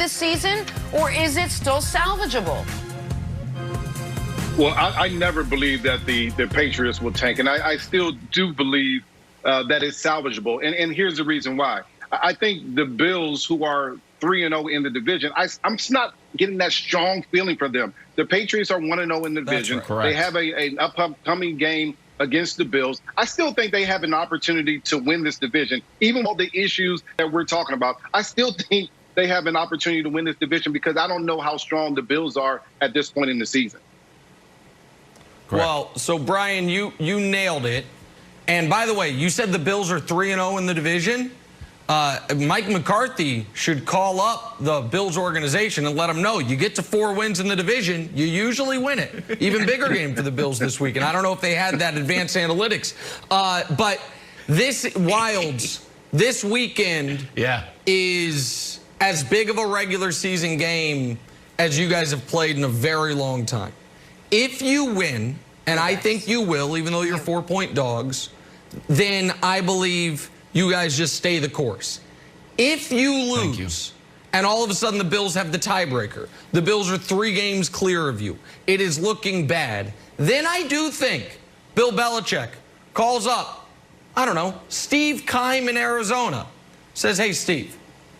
this season, or is it still salvageable? Well, I never believed that the Patriots will tank, and I still do believe that it's salvageable. And here's the reason why. I think the Bills, who are 3-0 in the division, I'm just not getting that strong feeling for them. The Patriots are 1-0 in the division. That's right. They have an upcoming game against the Bills. I still think they have an opportunity to win this division. Even all the issues that we're talking about, I still think they have an opportunity to win this division because I don't know how strong the Bills are at this point in the season. Correct. Well, so Brian, you nailed it. And by the way, you said the Bills are 3-0 in the division. Mike McCarthy should call up the Bills organization and let them know you get to 4 wins in the division, you usually win it. Even bigger game for the Bills this week. And I don't know if they had that advanced analytics. But this Wilds, this weekend is as big of a regular season game as you guys have played in a very long time. If you win, and I think you will, even though you're 4-point dogs, then I believe you guys just stay the course. If you lose, and all of a sudden the Bills have the tiebreaker, the Bills are 3 games clear of you, it is looking bad, then I do think Bill Belichick calls up, I don't know, Steve Keim in Arizona, says, hey, Steve,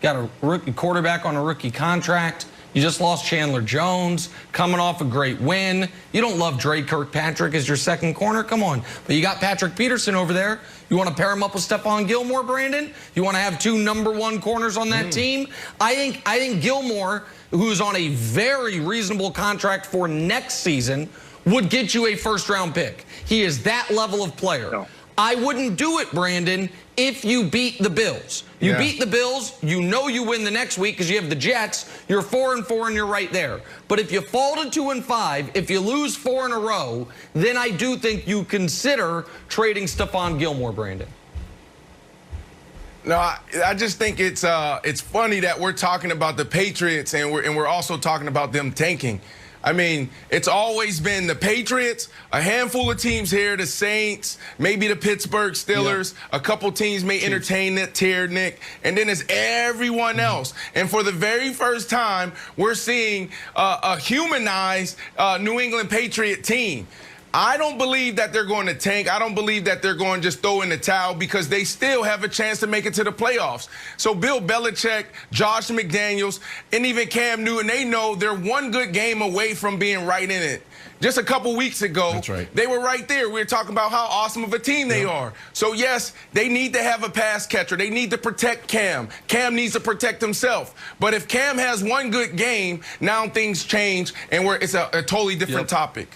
got a rookie quarterback on a rookie contract. You just lost Chandler Jones, coming off a great win. You don't love Dre Kirkpatrick as your second corner. Come on. But you got Patrick Peterson over there. You want to pair him up with Stephon Gilmore, Brandon? You want to have 2 #1 corners on that team? I think Gilmore, who's on a very reasonable contract for next season, would get you a first-round pick. He is that level of player. No. I wouldn't do it, Brandon, if you beat the Bills. You beat the Bills, you know you win the next week because you have the Jets. You're 4-4 and you're right there. But if you fall to 2-5, if you lose 4 in a row, then I do think you consider trading Stephon Gilmore, Brandon. No, I just think it's funny that we're talking about the Patriots and we're also talking about them tanking. I mean, it's always been the Patriots, a handful of teams here, the Saints, maybe the Pittsburgh Steelers, a couple teams may entertain that tier, Nick, and then it's everyone else. And for the very first time, we're seeing a humanized New England Patriot team. I don't believe that they're going to tank. I don't believe that they're going to just throw in the towel because they still have a chance to make it to the playoffs. So Bill Belichick, Josh McDaniels, and even Cam Newton, they know they're one good game away from being right in it. Just a couple weeks ago, they were right there. We were talking about how awesome of a team they are. So, yes, they need to have a pass catcher. They need to protect Cam. Cam needs to protect himself. But if Cam has one good game, now things change, and it's a totally different topic.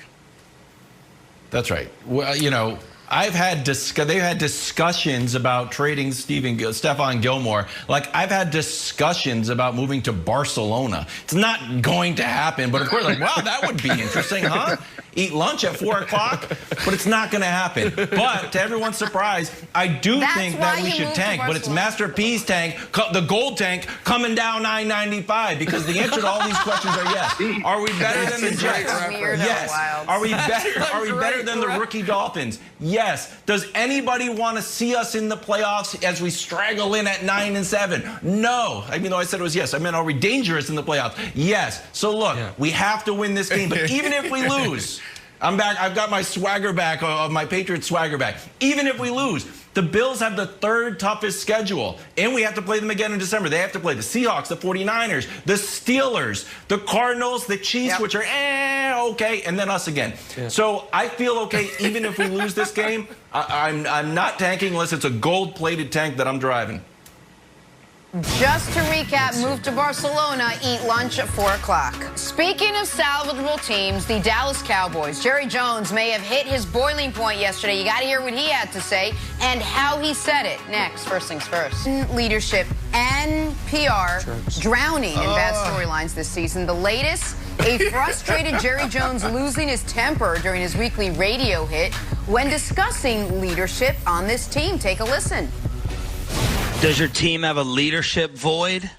That's right. Well, you know, they've had discussions about trading Stephon Gilmore. Like, I've had discussions about moving to Barcelona. It's not going to happen, but of course, like, wow, that would be interesting, huh? Eat lunch at 4 o'clock, but it's not going to happen. But to everyone's surprise, I do think that we should tank, but it's Master P's tank, the gold tank, coming down $9.95 because the answer to all these questions are yes. Are we better than the Jets? Yes. Are we better? Are we better than the rookie Dolphins? Yes. Does anybody want to see us in the playoffs as we straggle in at 9-7? No. Even though I said it was yes, I meant are we dangerous in the playoffs? Yes. So look, we have to win this game, but even if we lose, I'm back. I've got my swagger back, of my Patriots swagger back. Even if we lose, the Bills have the 3rd toughest schedule, and we have to play them again in December. They have to play the Seahawks, the 49ers, the Steelers, the Cardinals, the Chiefs, which are okay, and then us again. So I feel okay even if we lose this game. I'm not tanking unless it's a gold-plated tank that I'm driving. Just to recap, move to Barcelona, eat lunch at 4 o'clock. Speaking of salvageable teams, the Dallas Cowboys. Jerry Jones may have hit his boiling point yesterday. You got to hear what he had to say and how he said it. Next, first things first. Leadership and PR drowning in bad storylines this season. The latest, a frustrated Jerry Jones losing his temper during his weekly radio hit when discussing leadership on this team. Take a listen. Does your team have a leadership void?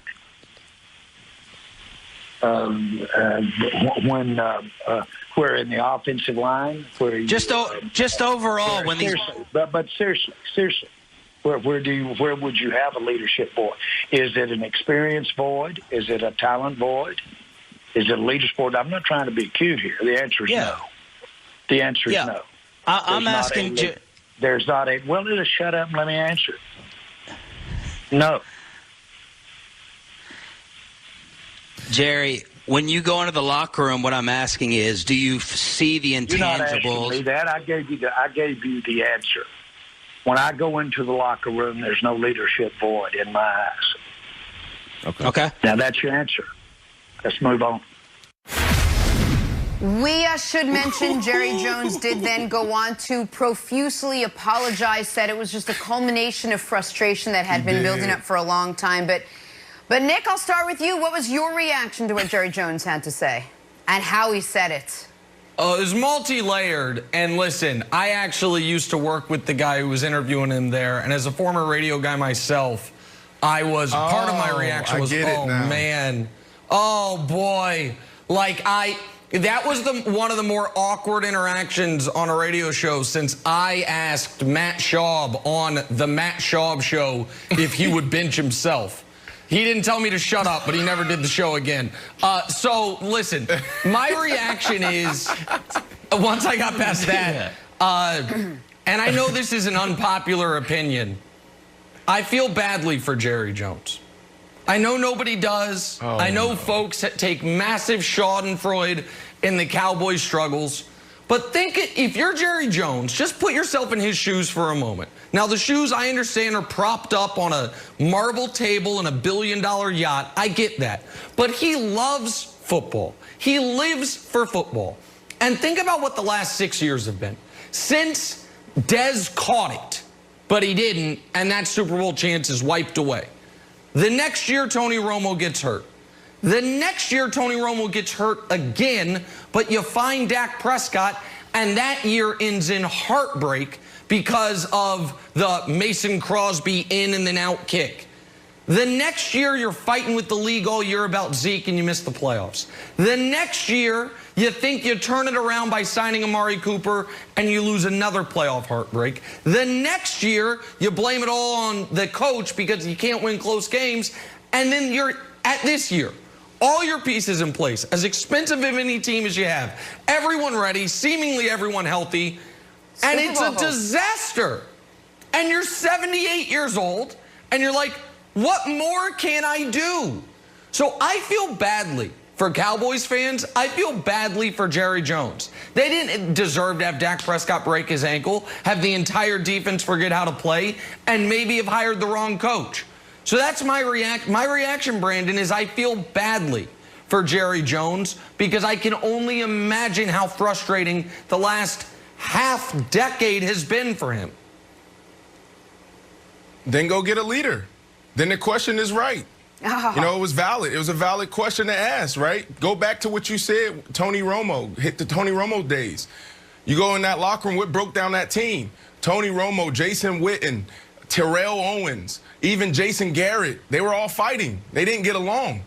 When we're in the offensive line, where just overall, when these. But seriously, Where would you have a leadership void? Is it an experience void? Is it a talent void? Is it a leadership void? I'm not trying to be cute here. The answer is no. The answer is no. I'm asking. There's not a. Well, just shut up and let me answer. No. Jerry, when you go into the locker room, what I'm asking is, do you see the intangibles? You're not asking me that. I gave you the answer. When I go into the locker room, there's no leadership void in my eyes. Okay. Now that's your answer. Let's move on. We should mention Jerry Jones did then go on to profusely apologize, said it was just a culmination of frustration that had been building up for a long time. But Nick, I'll start with you. What was your reaction to what Jerry Jones had to say and how he said it? Oh, it was multi-layered. And listen, I actually used to work with the guy who was interviewing him there. And as a former radio guy myself, part of my reaction was, oh, man. Oh, boy. That was one of the more awkward interactions on a radio show since I asked Matt Schaub on the Matt Schaub show if he would bench himself. He didn't tell me to shut up, but he never did the show again. So, listen, my reaction is, once I got past that, and I know this is an unpopular opinion, I feel badly for Jerry Jones. I know nobody does. I know folks that take massive schadenfreude in the Cowboys' struggles. But if you're Jerry Jones, just put yourself in his shoes for a moment. Now, the shoes, I understand, are propped up on a marble table in a billion-dollar yacht. I get that. But he loves football. He lives for football. And think about what the last 6 years have been. Since Dez caught it, but he didn't, and that Super Bowl chance is wiped away. The next year, Tony Romo gets hurt. The next year, Tony Romo gets hurt again, but you find Dak Prescott, and that year ends in heartbreak because of the Mason Crosby in and then out kick. The next year, you're fighting with the league all year about Zeke and you miss the playoffs. The next year, you think you turn it around by signing Amari Cooper and you lose another playoff heartbreak. The next year, you blame it all on the coach because you can't win close games. And then you're at this year. All your pieces in place, as expensive of any team as you have, everyone ready, seemingly everyone healthy, and it's a disaster. And you're 78 years old, and you're like, what more can I do? So I feel badly for Cowboys fans. I feel badly for Jerry Jones. They didn't deserve to have Dak Prescott break his ankle, have the entire defense forget how to play, and maybe have hired the wrong coach. So that's my reaction, Brandon, is I feel badly for Jerry Jones because I can only imagine how frustrating the last half decade has been for him. Then go get a leader. Then the question is right. You know, it was valid. It was a valid question to ask, right? Go back to what you said, Tony Romo, hit the Tony Romo days. You go in that locker room, what broke down that team? Tony Romo, Jason Witten, Terrell Owens, even Jason Garrett, they were all fighting. They didn't get along.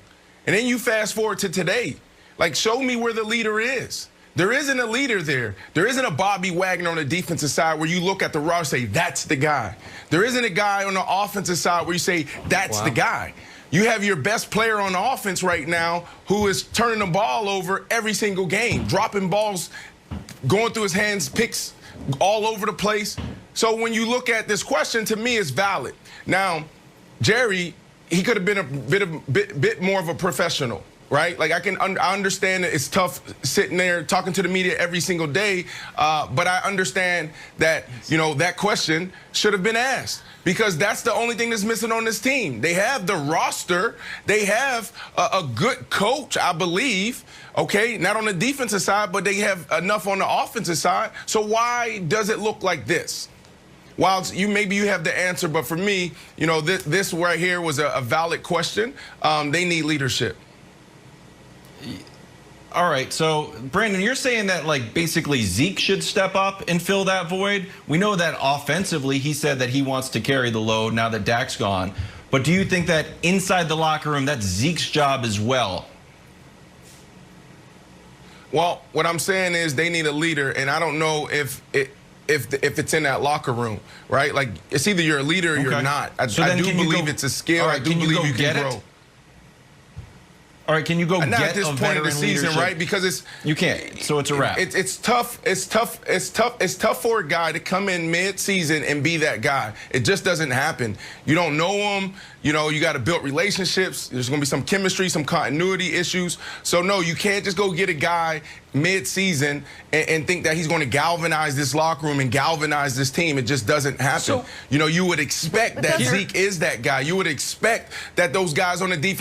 And then you fast forward to today. Like, show me where the leader is. There isn't a leader there. There isn't a Bobby Wagner on the defensive side where you look at the roster and say, that's the guy. There isn't a guy on the offensive side where you say, that's the guy. You have your best player on the offense right now who is turning the ball over every single game, dropping balls, going through his hands, picks all over the place. So when you look at this question, to me, it's valid. Now, Jerry, he could have been a bit more of a professional, right? Like, I understand that it's tough sitting there talking to the media every single day, but I understand that, you know, that question should have been asked because that's the only thing that's missing on this team. They have the roster. They have a good coach, I believe, okay? Not on the defensive side, but they have enough on the offensive side. So why does it look like this? While maybe you have the answer, but for me, you know, this right here was a valid question. They need leadership. All right, so Brandon, you're saying that like basically Zeke should step up and fill that void. We know that offensively, he said that he wants to carry the load now that Dak's gone. But do you think that inside the locker room, that's Zeke's job as well? Well, what I'm saying is they need a leader, and I don't know if if it's in that locker room, right? Like, it's either you're a leader or you're not. I do believe it's a skill. I do believe you can grow. All right, can you go not get at this point of the season, leadership? right? Because you can't. So it's a wrap. It's tough. It's tough for a guy to come in mid-season and be that guy. It just doesn't happen. You don't know him. You know, you got to build relationships. There's going to be some chemistry, some continuity issues. So no, you can't just go get a guy mid-season and think that he's going to galvanize this locker room and galvanize this team. It just doesn't happen. So, you know, you would expect that Zeke is that guy. You would expect that those guys on the defense